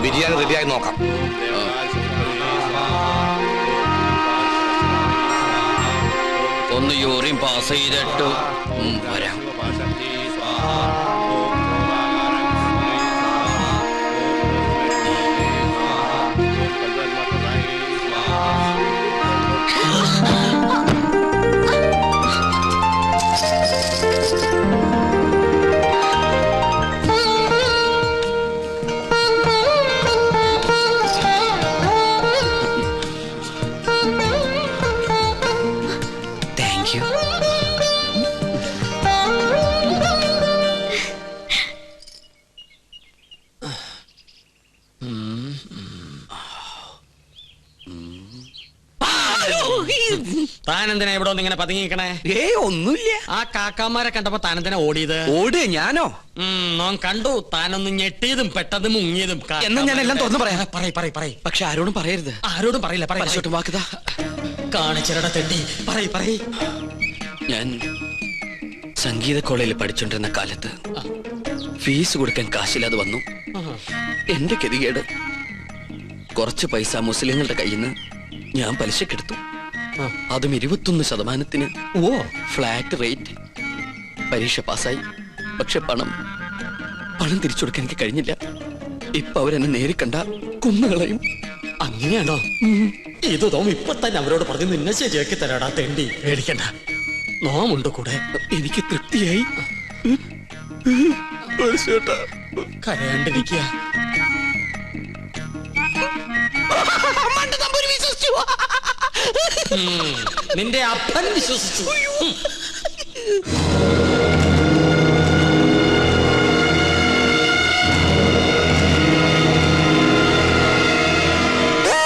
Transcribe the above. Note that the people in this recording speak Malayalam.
ബിരിയാണി റെഡിയായി നോക്കാം. ഒന്ന് യൂറിൻ പാസ് ചെയ്തിട്ട് വരാം. താനെന്തിനാ ഇവിടെ ഒന്ന് ഇങ്ങനെ പതുങ്ങിക്കണേ? ഒന്നുമില്ല. ആ കാക്കാമാരെ കണ്ടപ്പോ താനെന്തിനാ ഓടിയത്? ഓട് ഞാനോ? നോൻ കണ്ടു താനൊന്ന് ഞെട്ടിയതും പെട്ടതും മുങ്ങിയതും. എന്നാ ഞാൻ എല്ലാം തുറന്നു പറയാം. പറയ്. പക്ഷെ ആരോടും പറയരുത്. ആരോടും പറയില്ല. പരിശോട്ടും വാക്കുതാ കാണിച്ചിരട തെണ്ടി. പറയ്. ഞാൻ സംഗീത കോളേജിൽ പഠിച്ചോണ്ടിരുന്ന കാലത്ത് ഫീസ് കൊടുക്കാൻ കാശില്ലാതെ വന്നു. എന്റെ ഗതികേട് കുറച്ച് പൈസ മുസ്ലിങ്ങളുടെ കയ്യിൽ നിന്ന് ഞാൻ പലിശക്കെടുത്തു. അതും 21%. Flat rate. പരീക്ഷ പാസ്സായി. പക്ഷെ പണം തിരിച്ചു കൊടുക്കാൻ എനിക്ക് കഴിഞ്ഞില്ല. ഇപ്പൊ അവരെന്നെ നേരിക്കണ്ട കുന്നുകളയും. അങ്ങനെയാണോ? ഇത് തോം ഇപ്പൊ തന്നെ അവരോട് പറഞ്ഞു നിന്നെ ശരിയാക്കി തരാടാ തെണ്ടി. പേടിക്കണ്ട, നോമുണ്ട് കൂടെ. എനിക്ക് തൃപ്തിയായി. കരയാണ്ടിരിക്കുക. നിന്റെ അപ്പൻ വിശ്വസിച്ചു.